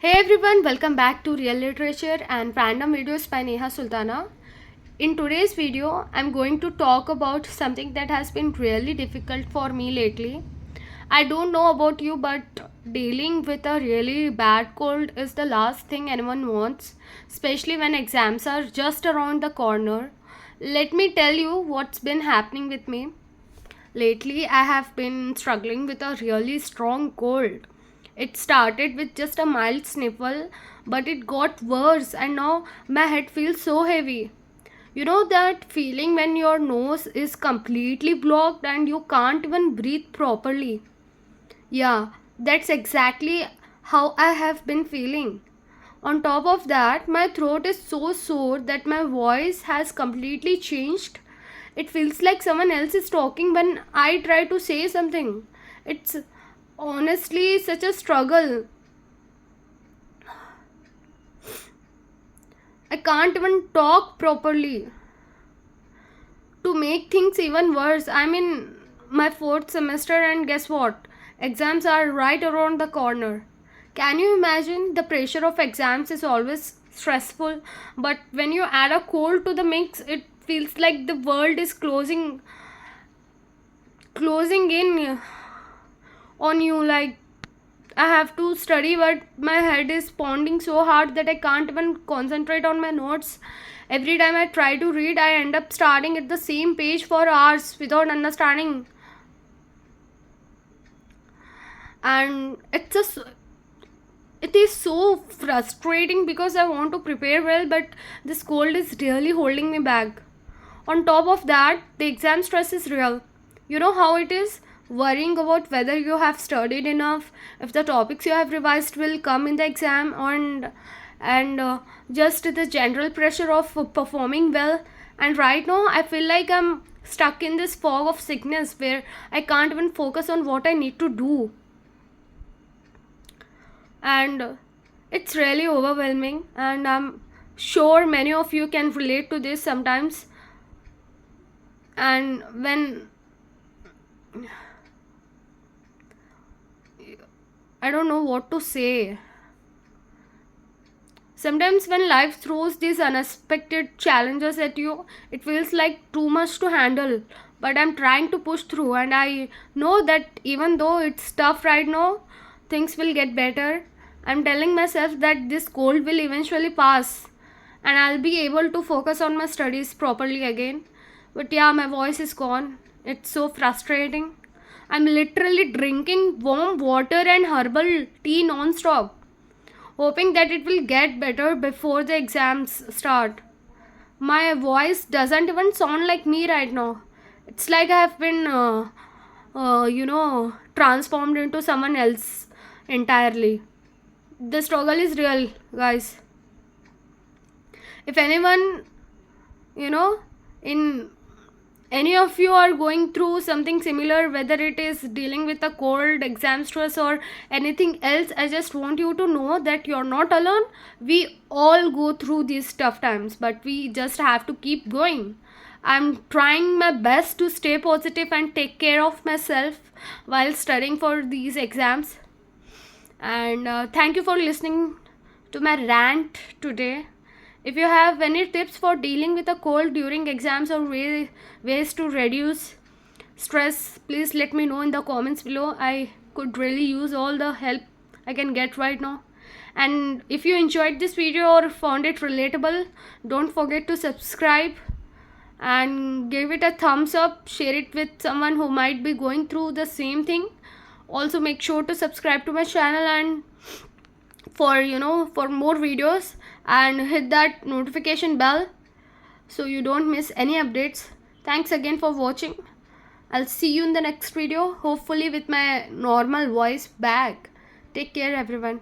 Hey everyone, welcome back to Real Literature and Random Videos by Neha Sultana. In today's video, I'm going to talk about something that has been really difficult for me lately. I don't know about you, but dealing with a really bad cold is the last thing anyone wants, especially when exams are just around the corner. Let me tell you what's been happening with me. Lately, I have been struggling with a really strong cold. It started with just a mild sniffle, but it got worse, and now my head feels so heavy. You know that feeling when your nose is completely blocked and you can't even breathe properly? Yeah, that's exactly how I have been feeling. On top of that, my throat is so sore that my voice has completely changed. It feels like someone else is talking when I try to say something. It's honestly such a struggle. I can't even talk properly. To make things even worse, I'm in my fourth semester, and guess what? Exams are right around the corner. Can you imagine? The pressure of exams is always stressful, but when you add a cold to the mix, it feels like the world is closing in on you. Like I have to study, but my head is pounding so hard that I can't even concentrate on my notes. Every time I try to read, I end up starting at the same page for hours without understanding. And it is so frustrating because I want to prepare well, but this cold is really holding me back. On top of that, the exam stress is real. You know how it is? Worrying about whether you have studied enough, if the topics you have revised will come in the exam, and just the general pressure of performing well. And right now, I feel like I'm stuck in this fog of sickness where I can't even focus on what I need to do. And it's really overwhelming, and I'm sure many of you can relate to this sometimes. And when I don't know what to say. Sometimes when life throws these unexpected challenges at you, it feels like too much to handle. But I'm trying to push through, and I know that even though it's tough right now, things will get better. I'm telling myself that this cold will eventually pass and I'll be able to focus on my studies properly again. But yeah, my voice is gone. It's so frustrating. I'm literally drinking warm water and herbal tea non-stop, hoping that it will get better before the exams start. My voice doesn't even sound like me right now. It's like I have been, transformed into someone else entirely. The struggle is real, guys. If anyone, you know, in any of you are going through something similar, whether it is dealing with a cold, exam stress, or anything else, I just want you to know that you're not alone. We all go through these tough times, but we just have to keep going. I'm trying my best to stay positive and take care of myself while studying for these exams. And thank you for listening to my rant today. If you have any tips for dealing with a cold during exams or ways to reduce stress, please let me know in the comments below. I could really use all the help I can get right now. And if you enjoyed this video or found it relatable, don't forget to subscribe and give it a thumbs up. Share it with someone who might be going through the same thing. Also make sure to subscribe to my channel and for more videos, and hit that notification bell so you don't miss any updates. Thanks again for watching. I'll see you in the next video, hopefully with my normal voice back. Take care everyone.